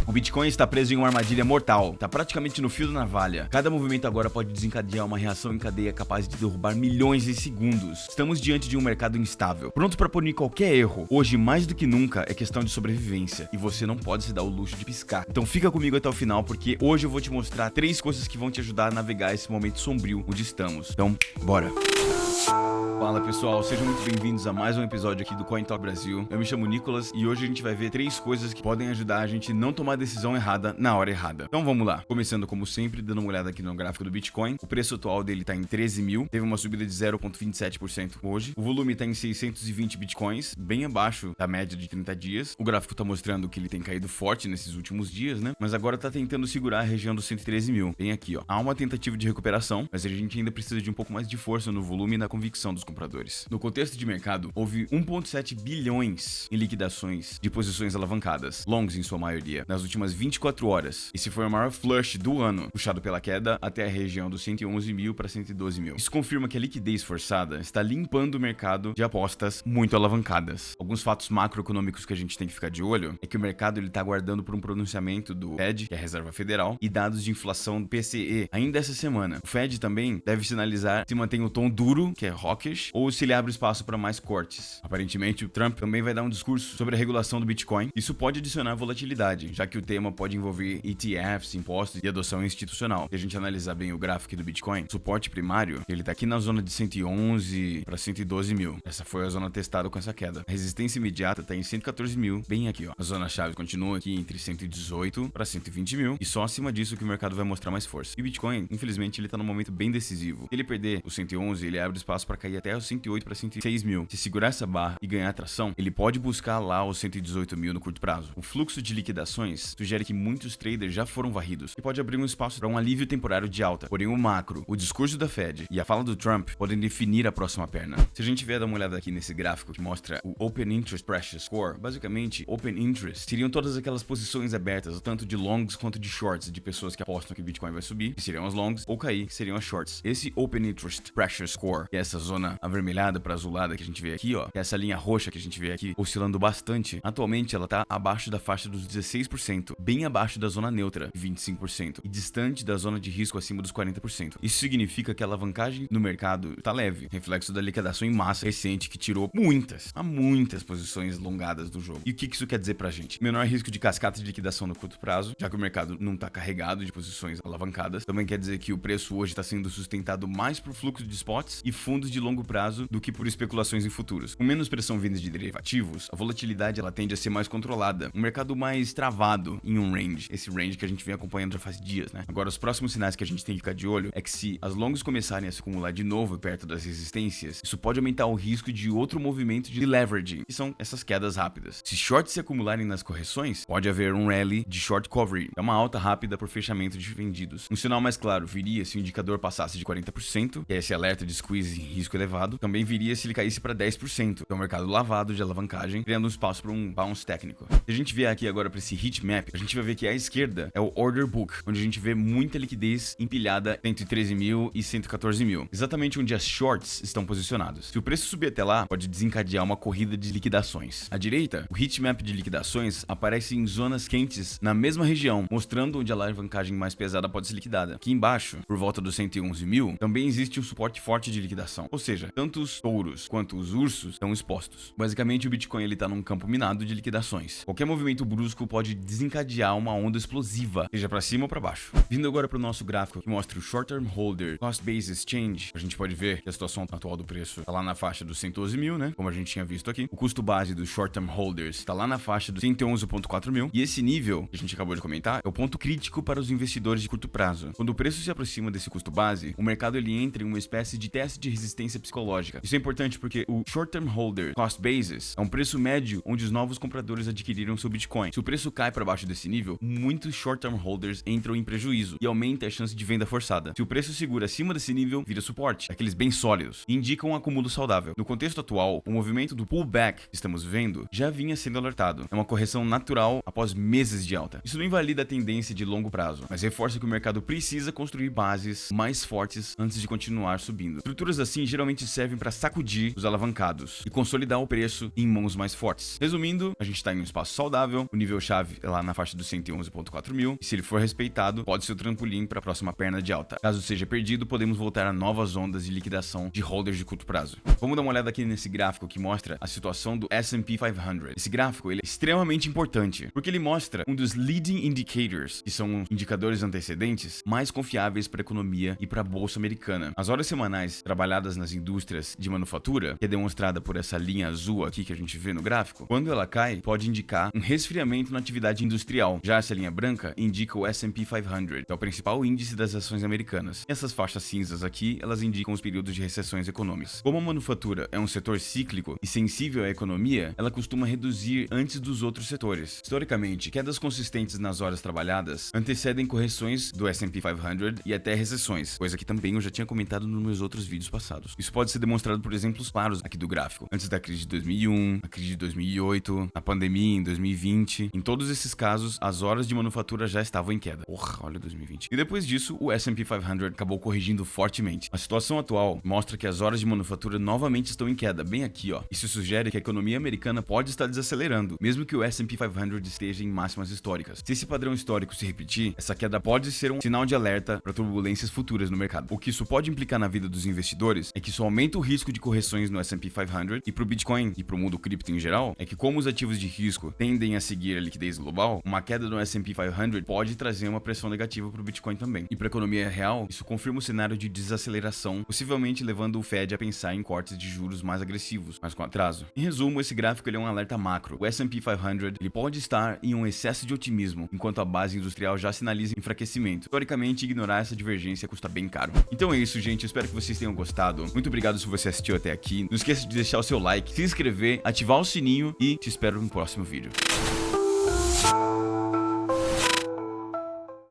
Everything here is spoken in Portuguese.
O Bitcoin está preso em uma armadilha mortal, está praticamente no fio da navalha. Cada movimento agora pode desencadear uma reação em cadeia capaz de derrubar milhões em segundos. Estamos diante de um mercado instável, pronto para punir qualquer erro. Hoje, mais do que nunca, é questão de sobrevivência e você não pode se dar o luxo de piscar. Então fica comigo até o final, porque hoje eu vou te mostrar 3 coisas que vão te ajudar a navegar esse momento sombrio onde estamos. Então, bora! Fala pessoal, sejam muito bem-vindos a mais um episódio aqui do Coin Talk Brasil. Eu me chamo Nicolas e hoje a gente vai ver 3 coisas que podem ajudar a gente a não tomar a decisão errada na hora errada. Então vamos lá, começando como sempre, dando uma olhada aqui no gráfico do Bitcoin. O preço atual dele tá em 13 mil, teve uma subida de 0,27% hoje. O volume tá em 620 Bitcoins, bem abaixo da média de 30 dias. O gráfico tá mostrando que ele tem caído forte nesses últimos dias, né? Mas agora tá tentando segurar a região dos 113 mil. Bem aqui, ó. Há uma tentativa de recuperação, mas a gente ainda precisa de um pouco mais de força no volume e na convicção dos compradores. No contexto de mercado, houve 1,7 bilhões em liquidações de posições alavancadas, longs em sua maioria, nas últimas 24 horas. Esse foi o maior flush do ano, puxado pela queda até a região dos 111 mil para 112 mil. Isso confirma que a liquidez forçada está limpando o mercado de apostas muito alavancadas. Alguns fatos macroeconômicos que a gente tem que ficar de olho é que o mercado está aguardando por um pronunciamento do Fed, que é a Reserva Federal, e dados de inflação do PCE ainda essa semana. O Fed também deve sinalizar se mantém o tom duro, que é hawkish, ou se ele abre espaço para mais cortes. Aparentemente, o Trump também vai dar um discurso sobre a regulação do Bitcoin. Isso pode adicionar volatilidade, já que o tema pode envolver ETFs, impostos e adoção institucional. Se a gente analisar bem o gráfico do Bitcoin, suporte primário, ele tá aqui na zona de 111 para 112 mil. Essa foi a zona testada com essa queda. A resistência imediata tá em 114 mil, bem aqui, ó. A zona chave continua aqui entre 118 para 120 mil, e só acima disso que o mercado vai mostrar mais força. E o Bitcoin, infelizmente, ele tá num momento bem decisivo. Se ele perder o 111, ele abre espaço para cair até os 108 para 106 mil. Se segurar essa barra e ganhar tração, ele pode buscar lá os 118 mil no curto prazo. O fluxo de liquidações sugere que muitos traders já foram varridos e pode abrir um espaço para um alívio temporário de alta. Porém, o macro, o discurso da Fed e a fala do Trump podem definir a próxima perna. Se a gente vier dar uma olhada aqui nesse gráfico que mostra o Open Interest Pressure Score, basicamente, Open Interest seriam todas aquelas posições abertas, tanto de longs quanto de shorts, de pessoas que apostam que o Bitcoin vai subir, que seriam as longs, ou cair, que seriam as shorts. Esse Open Interest Pressure Score, que é essa zona avermelhada para azulada que a gente vê aqui, ó, que é essa linha roxa que a gente vê aqui, oscilando bastante. Atualmente ela tá abaixo da faixa dos 16%, bem abaixo da zona neutra, 25%, e distante da zona de risco acima dos 40%. Isso significa que a alavancagem no mercado tá leve, reflexo da liquidação em massa recente que tirou muitas posições longadas do jogo. E o que isso quer dizer pra gente? Menor risco de cascata de liquidação no curto prazo, já que o mercado não tá carregado de posições alavancadas. Também quer dizer que o preço hoje está sendo sustentado mais por fluxo de spots e fundos de longo prazo do que por especulações em futuros. Com menos pressão vinda de derivativos, a volatilidade ela tende a ser mais controlada, um mercado mais travado em um range, esse range que a gente vem acompanhando já faz dias, né? Agora, os próximos sinais que a gente tem que ficar de olho é que se as longas começarem a se acumular de novo perto das resistências, isso pode aumentar o risco de outro movimento de leveraging, que são essas quedas rápidas. Se shorts se acumularem nas correções, pode haver um rally de short coverage, é uma alta rápida por fechamento de vendidos. Um sinal mais claro viria se o indicador passasse de 40%, que é esse alerta de squeeze em risco elevado. Também viria se ele caísse para 10%, que é um mercado lavado de alavancagem, criando um espaço para um bounce técnico. Se a gente vier aqui agora para esse heat map, a gente vai ver que à esquerda é o order book, onde a gente vê muita liquidez empilhada entre 13 mil e 114 mil, exatamente onde as shorts estão posicionados. Se o preço subir até lá, pode desencadear uma corrida de liquidações. À direita, o heat map de liquidações aparece em zonas quentes na mesma região, mostrando onde a alavancagem mais pesada pode ser liquidada. Aqui embaixo, por volta dos 111 mil, também existe um suporte forte de liquidação, ou seja, tanto os touros quanto os ursos estão expostos. Basicamente, o Bitcoin ele tá num campo minado de liquidações. Qualquer movimento brusco pode desencadear uma onda explosiva, seja para cima ou para baixo. Vindo agora para o nosso gráfico que mostra o Short Term Holder Cost Basis Change, a gente pode ver que a situação atual do preço tá lá na faixa dos 112 mil, né? Como a gente tinha visto aqui. O custo base dos Short Term Holders tá lá na faixa dos 111,4 mil. E esse nível, que a gente acabou de comentar, é o ponto crítico para os investidores de curto prazo. Quando o preço se aproxima desse custo base, o mercado ele entra em uma espécie de teste de resistência psicológica. Isso é importante porque o Short Term Holder Cost Basis é um preço médio onde os novos compradores adquiriram seu Bitcoin. Se o preço cai para baixo desse nível, muitos Short Term Holders entram em prejuízo e aumenta a chance de venda forçada. Se o preço segura acima desse nível, vira suporte, aqueles bem sólidos, e indica um acúmulo saudável. No contexto atual, o movimento do pullback que estamos vendo já vinha sendo alertado. É uma correção natural após meses de alta. Isso não invalida a tendência de longo prazo, mas reforça que o mercado precisa construir bases mais fortes antes de continuar subindo. Estruturas assim geralmente servem para sacudir os alavancados e consolidar o preço em mãos mais fortes. Resumindo, a gente está em um espaço saudável, o nível-chave é lá na faixa dos 111.4 mil, e se ele for respeitado, pode ser o trampolim para a próxima perna de alta. Caso seja perdido, podemos voltar a novas ondas de liquidação de holders de curto prazo. Vamos dar uma olhada aqui nesse gráfico que mostra a situação do S&P 500. Esse gráfico ele é extremamente importante, porque ele mostra um dos leading indicators, que são indicadores antecedentes, mais confiáveis para a economia e para a bolsa americana. As horas semanais trabalhadas nas indústrias de manufatura, que é demonstrada por essa linha azul aqui que a gente vê no gráfico, quando ela cai, pode indicar um resfriamento na atividade industrial. Já essa linha branca indica o S&P 500, que é o principal índice das ações americanas. E essas faixas cinzas aqui, elas indicam os períodos de recessões econômicas. Como a manufatura é um setor cíclico e sensível à economia, ela costuma reduzir antes dos outros setores. Historicamente, quedas consistentes nas horas trabalhadas antecedem correções do S&P 500 e até recessões, coisa que também eu já tinha comentado nos meus outros vídeos passados. Isso pode ser demonstrado por exemplos claros aqui do gráfico. Antes da crise de 2001, a crise de 2008, a pandemia em 2020, em todos esses casos, as horas de manufatura já estavam em queda. Porra, olha 2020. E depois disso, o S&P 500 acabou corrigindo fortemente. A situação atual mostra que as horas de manufatura novamente estão em queda, bem aqui, ó. Isso sugere que a economia americana pode estar desacelerando, mesmo que o S&P 500 esteja em máximas históricas. Se esse padrão histórico se repetir, essa queda pode ser um sinal de alerta para turbulências futuras no mercado. O que isso pode implicar na vida dos investidores é que isso aumenta o risco de correções no S&P 500 e para o Bitcoin e para o mundo cripto em geral, é que como os ativos de risco tendem a seguir a liquidez global, uma queda no S&P 500 pode trazer uma pressão negativa para o Bitcoin também. E para a economia real, isso confirma o cenário de desaceleração, possivelmente levando o Fed a pensar em cortes de juros mais agressivos, mas com atraso. Em resumo, esse gráfico ele é um alerta macro. O S&P 500 ele pode estar em um excesso de otimismo, enquanto a base industrial já sinaliza enfraquecimento. Historicamente, ignorar essa divergência custa bem caro. Então é isso, gente. Eu espero que vocês tenham gostado. Muito obrigado se você assistiu até aqui. Não esqueça de deixar o seu like, se inscrever, ativar o sininho e te espero no próximo vídeo.